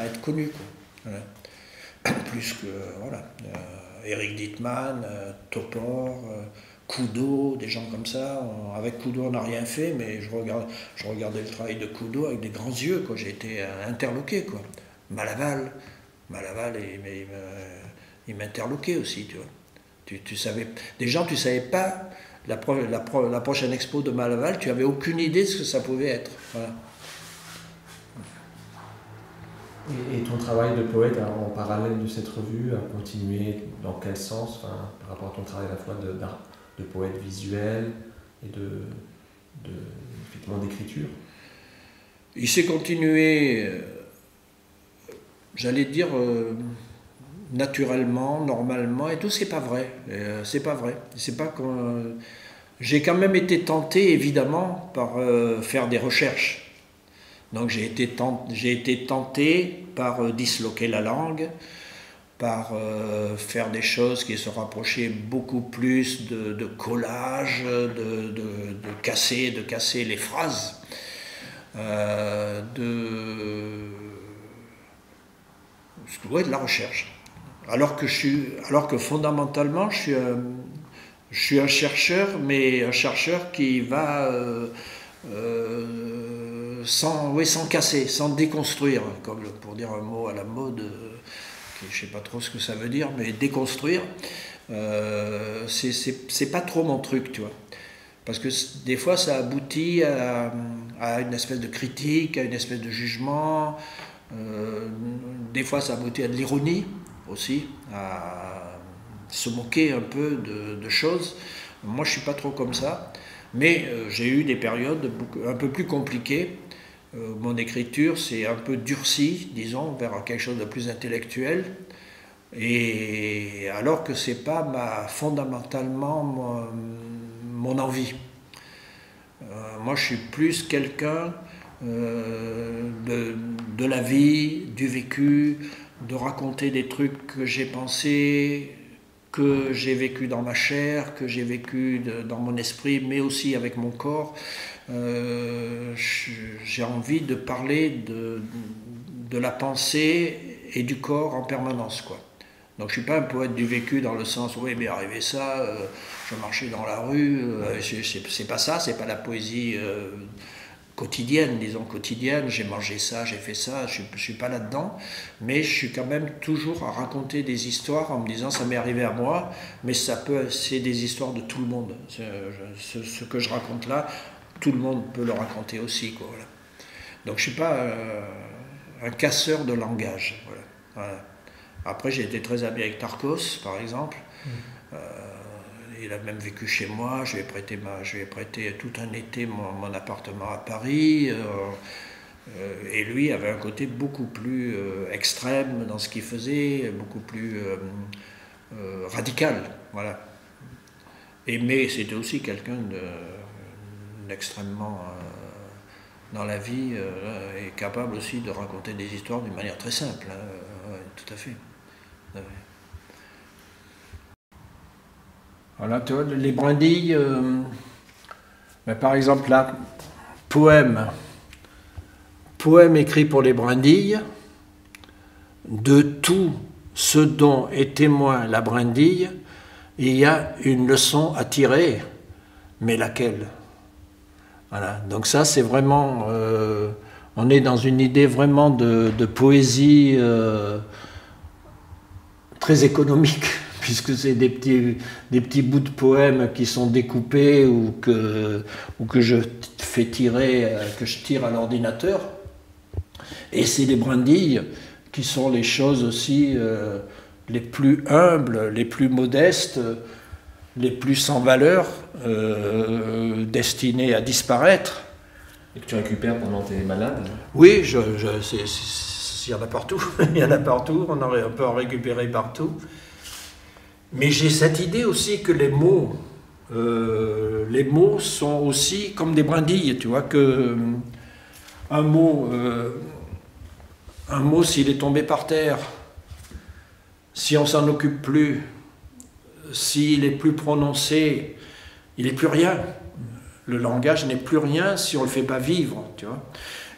être connus, quoi. Voilà. Plus que, voilà, Eric Dittmann, Topor, Kudo, des gens comme ça. Avec Kudo, on n'a rien fait, mais je regardais le travail de Kudo avec des grands yeux, quoi. J'ai été interloqué, quoi. Malaval, il m'interloquait aussi, tu vois. Tu savais, des gens, tu ne savais pas, la prochaine expo de Malaval, tu n'avais aucune idée de ce que ça pouvait être. Voilà. Et ton travail de poète, alors, en parallèle de cette revue, a continué dans quel sens, enfin, par rapport à ton travail à la fois de poète visuel et effectivement d'écriture? Il s'est continué... j'allais dire naturellement, normalement, et tout, c'est pas vrai. C'est pas vrai. C'est pas j'ai quand même été tenté, évidemment, par faire des recherches. Donc j'ai été tenté par disloquer la langue, par faire des choses qui se rapprochaient beaucoup plus de collage, de casser les phrases, de la recherche. Alors que fondamentalement, je suis un chercheur, mais un chercheur qui va sans casser, sans déconstruire, comme pour dire un mot à la mode, je ne sais pas trop ce que ça veut dire, mais déconstruire, c'est pas trop mon truc, tu vois. Parce que des fois, ça aboutit à une espèce de critique, à une espèce de jugement. Des fois, ça aboutit à de l'ironie aussi, à se moquer un peu de choses. Moi, je ne suis pas trop comme ça. Mais j'ai eu des périodes un peu plus compliquées. Mon écriture s'est un peu durcie, disons, vers quelque chose de plus intellectuel. Et alors que ce n'est pas fondamentalement mon envie. Moi, je suis plus quelqu'un de la vie, du vécu, de raconter des trucs que j'ai pensés, que j'ai vécu dans ma chair, que j'ai vécu dans mon esprit, mais aussi avec mon corps. J'ai envie de parler de la pensée et du corps en permanence, quoi. Donc je ne suis pas un poète du vécu dans le sens où il m'est arrivé ça, je marchais dans la rue, c'est pas ça, c'est pas la poésie quotidienne, disons quotidienne, j'ai mangé ça, j'ai fait ça, je suis pas là-dedans, mais je suis quand même toujours à raconter des histoires en me disant ça m'est arrivé à moi, mais c'est des histoires de tout le monde. Ce que je raconte là, tout le monde peut le raconter aussi, quoi, voilà. Donc je suis pas un casseur de langage, voilà. Voilà. Après, j'ai été très ami avec Tarkos, par exemple. Il a même vécu chez moi. Je lui ai prêté tout un été mon appartement à Paris. Et lui avait un côté beaucoup plus extrême dans ce qu'il faisait, beaucoup plus radical. Voilà. Mais c'était aussi quelqu'un d'extrêmement dans la vie et capable aussi de raconter des histoires d'une manière très simple. Hein. Ouais, tout à fait. Ouais. Voilà, tu vois, les brindilles, par exemple là, poème écrit pour les brindilles, de tout ce dont est témoin la brindille, il y a une leçon à tirer, mais laquelle? Voilà, donc ça c'est vraiment, on est dans une idée vraiment de poésie très économique, puisque c'est des petits bouts de poèmes qui sont découpés ou que je fais tirer, que je tire à l'ordinateur. Et c'est les brindilles qui sont les choses aussi les plus humbles, les plus modestes, les plus sans valeur, destinées à disparaître. Et que tu récupères pendant tes malades? Oui, il y en a partout. Il y en a partout, on peut en récupérer partout. Mais j'ai cette idée aussi que les mots sont aussi comme des brindilles, tu vois, que un mot, s'il est tombé par terre, si on s'en occupe plus, s'il est plus prononcé, il n'est plus rien. Le langage n'est plus rien si on ne le fait pas vivre, tu vois.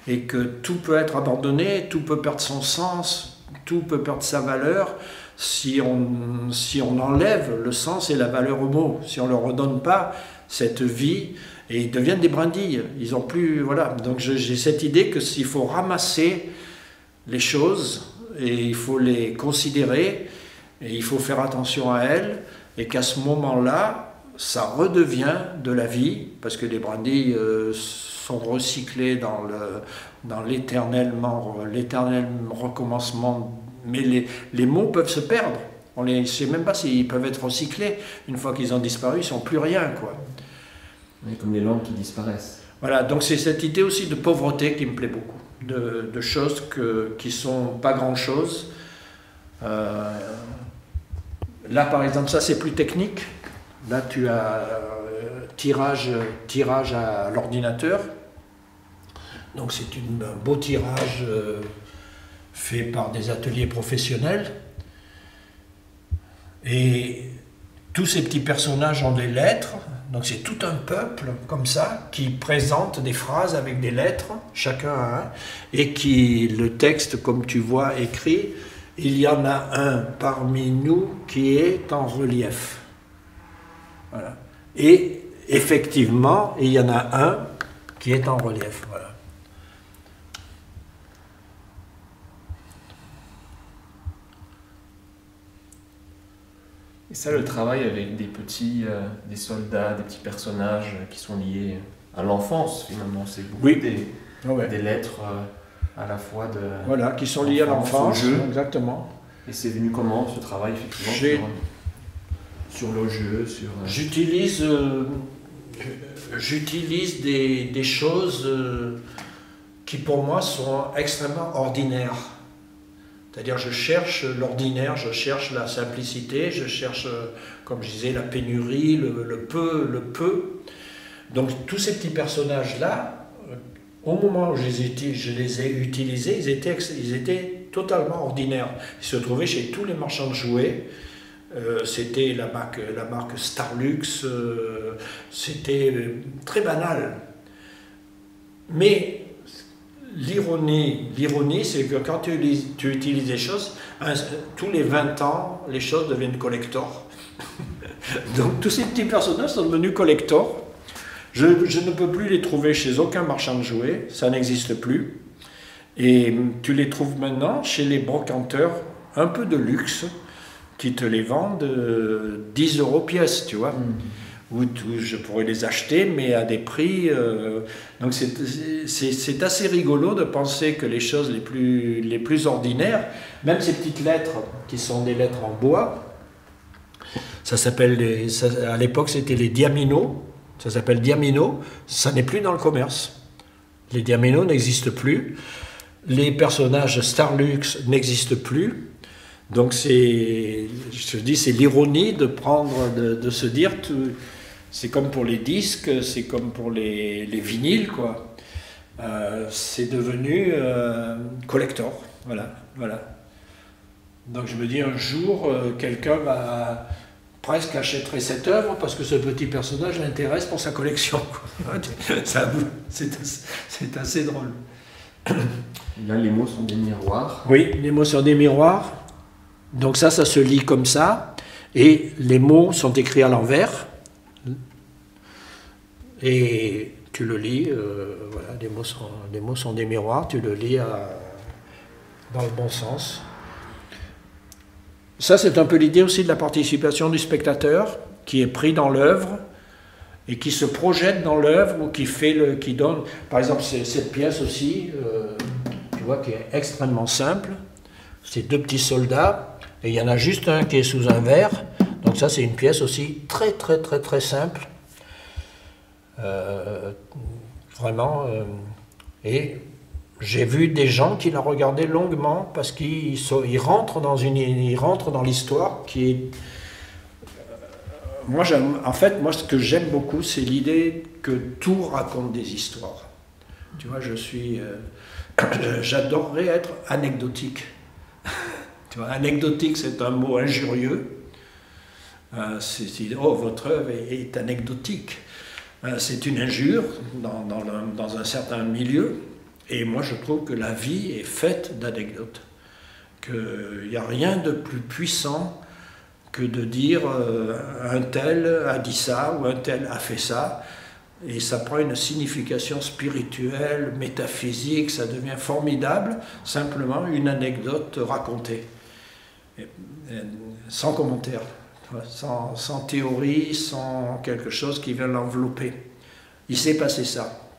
Et que tout peut être abandonné, tout peut perdre son sens, tout peut perdre sa valeur si on enlève le sens et la valeur aux mots, si on ne leur redonne pas cette vie, et ils deviennent des brindilles. Ils ont plus, voilà. Donc j'ai cette idée que s'il faut ramasser les choses, et il faut les considérer, et il faut faire attention à elles, et qu'à ce moment-là, ça redevient de la vie, parce que les brindilles sont recyclées dans l'éternel recommencement. Mais les mots peuvent se perdre. On ne sait même pas s'ils peuvent être recyclés. Une fois qu'ils ont disparu, ils ne sont plus rien, quoi. Oui, comme les langues qui disparaissent. Voilà, donc c'est cette idée aussi de pauvreté qui me plaît beaucoup. De choses qui ne sont pas grand-chose. Là, par exemple, ça c'est plus technique. Là, tu as tirage à l'ordinateur. Donc c'est un beau tirage fait par des ateliers professionnels. Et tous ces petits personnages ont des lettres. Donc c'est tout un peuple comme ça qui présente des phrases avec des lettres, chacun a un, et qui, le texte, comme tu vois écrit, il y en a un parmi nous qui est en relief. Voilà. Et effectivement, il y en a un qui est en relief. Voilà. Et ça, le travail avec des soldats, des petits personnages qui sont liés à l'enfance, finalement, c'est beaucoup des lettres à la fois de... Voilà, qui sont liées à l'enfance, exactement. Et c'est venu comment, ce travail, effectivement, sur le jeu, sur... J'utilise des choses qui, pour moi, sont extrêmement ordinaires. C'est-à-dire, je cherche l'ordinaire, je cherche la simplicité, je cherche, comme je disais, la pénurie, le peu. Donc, tous ces petits personnages-là, au moment où je les ai utilisés, ils étaient totalement ordinaires. Ils se trouvaient chez tous les marchands de jouets. C'était la marque Starlux, c'était très banal. Mais l'ironie, c'est que quand tu utilises des choses, tous les 20 ans, les choses deviennent collector. Donc tous ces petits personnages sont devenus collector. Je ne peux plus les trouver chez aucun marchand de jouets, ça n'existe plus. Et tu les trouves maintenant chez les brocanteurs un peu de luxe, qui te les vendent 10 € pièce, tu vois. Où je pourrais les acheter, mais à des prix... donc c'est assez rigolo de penser que les choses les plus ordinaires, même ces petites lettres, qui sont des lettres en bois, ça s'appelle... à l'époque, c'était les diamino, ça s'appelle diamino, ça n'est plus dans le commerce. Les diamino n'existent plus, les personnages Starlux n'existent plus. Donc je te dis, c'est l'ironie de de se dire... C'est comme pour les disques, c'est comme pour les vinyles, quoi. C'est devenu collector, voilà. Donc je me dis, un jour, quelqu'un presque achèterait cette œuvre parce que ce petit personnage l'intéresse pour sa collection. C'est assez drôle. Là, les mots sont des miroirs. Oui, les mots sont des miroirs. Donc ça se lit comme ça. Et les mots sont écrits à l'envers. Et tu le lis, voilà, les mots sont des miroirs, tu le lis dans le bon sens. Ça, c'est un peu l'idée aussi de la participation du spectateur, qui est pris dans l'œuvre et qui se projette dans l'œuvre ou qui donne. Par exemple, cette pièce aussi, tu vois, qui est extrêmement simple. C'est deux petits soldats et il y en a juste un qui est sous un verre. Donc ça, c'est une pièce aussi très simple. Vraiment, et j'ai vu des gens qui la regardaient longuement parce qu'ils rentrent dans l'histoire qui est... Moi, ce que j'aime beaucoup, c'est l'idée que tout raconte des histoires. Tu vois, j'adorerais être anecdotique. Tu vois, anecdotique, c'est un mot injurieux. Oh, votre œuvre est anecdotique. C'est une injure dans un certain milieu, et moi je trouve que la vie est faite d'anecdotes, qu'il n'y a rien de plus puissant que de dire un tel a dit ça ou un tel a fait ça, et ça prend une signification spirituelle, métaphysique, ça devient formidable, simplement une anecdote racontée, sans commentaire. Sans théorie, sans quelque chose qui vient l'envelopper. Il s'est passé ça.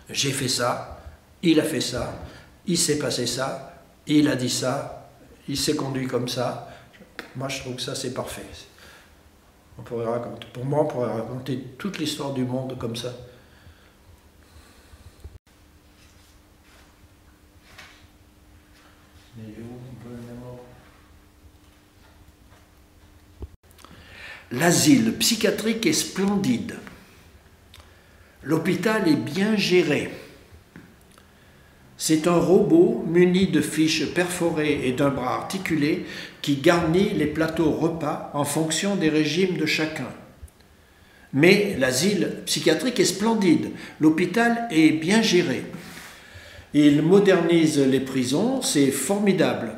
J'ai fait ça. Il a fait ça. Il s'est passé ça. Il a dit ça. Il s'est conduit comme ça. Moi, je trouve que ça, c'est parfait. Pour moi, on pourrait raconter toute l'histoire du monde comme ça. L'asile psychiatrique est splendide. L'hôpital est bien géré. C'est un robot muni de fiches perforées et d'un bras articulé qui garnit les plateaux repas en fonction des régimes de chacun. Mais l'asile psychiatrique est splendide. L'hôpital est bien géré. Il modernise les prisons, c'est formidable.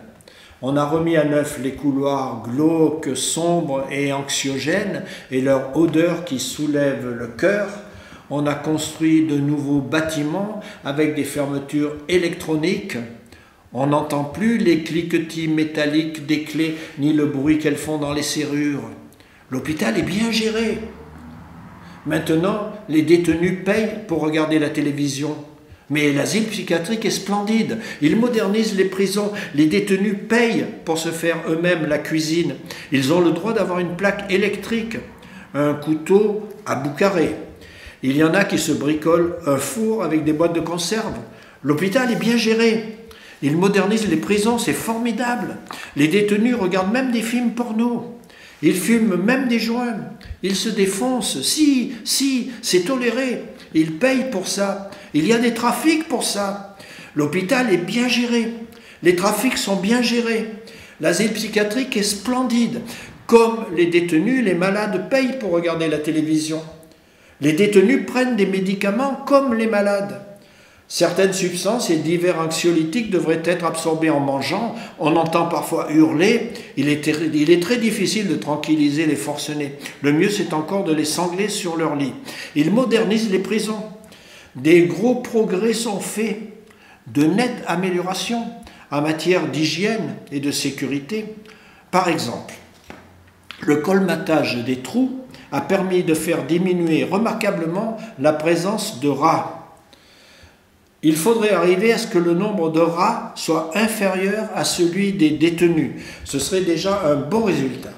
On a remis à neuf les couloirs glauques, sombres et anxiogènes et leur odeur qui soulève le cœur. On a construit de nouveaux bâtiments avec des fermetures électroniques. On n'entend plus les cliquetis métalliques des clés, ni le bruit qu'elles font dans les serrures. L'hôpital est bien géré. Maintenant, les détenus payent pour regarder la télévision. Mais l'asile psychiatrique est splendide. Il modernise les prisons. Les détenus payent pour se faire eux-mêmes la cuisine. Ils ont le droit d'avoir une plaque électrique, un couteau à bout carré. Il y en a qui se bricolent un four avec des boîtes de conserve. L'hôpital est bien géré. Il modernise les prisons, c'est formidable. Les détenus regardent même des films porno. Ils fument même des joints. Ils se défoncent. Si, c'est toléré. Ils payent pour ça. Il y a des trafics pour ça. L'hôpital est bien géré. Les trafics sont bien gérés. L'asile psychiatrique est splendide. Comme les détenus, les malades payent pour regarder la télévision. Les détenus prennent des médicaments comme les malades. Certaines substances et divers anxiolytiques devraient être absorbés en mangeant. On entend parfois hurler. Il est très difficile de tranquilliser les forcenés. Le mieux, c'est encore de les sangler sur leur lit. Ils modernisent les prisons. Des gros progrès sont faits, de nettes améliorations en matière d'hygiène et de sécurité. Par exemple, le colmatage des trous a permis de faire diminuer remarquablement la présence de rats. Il faudrait arriver à ce que le nombre de rats soit inférieur à celui des détenus. Ce serait déjà un bon résultat.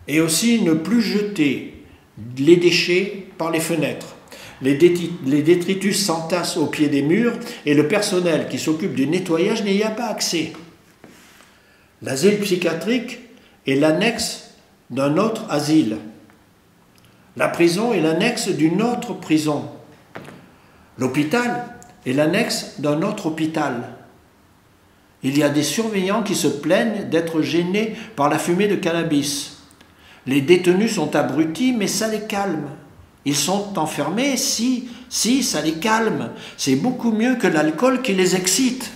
Et aussi ne plus jeter les déchets par les fenêtres. Les détritus s'entassent au pied des murs et le personnel qui s'occupe du nettoyage n'y a pas accès. L'asile psychiatrique est l'annexe d'un autre asile. La prison est l'annexe d'une autre prison. L'hôpital est l'annexe d'un autre hôpital. Il y a des surveillants qui se plaignent d'être gênés par la fumée de cannabis. Les détenus sont abrutis, mais ça les calme. Ils sont enfermés, si, ça les calme. C'est beaucoup mieux que l'alcool qui les excite.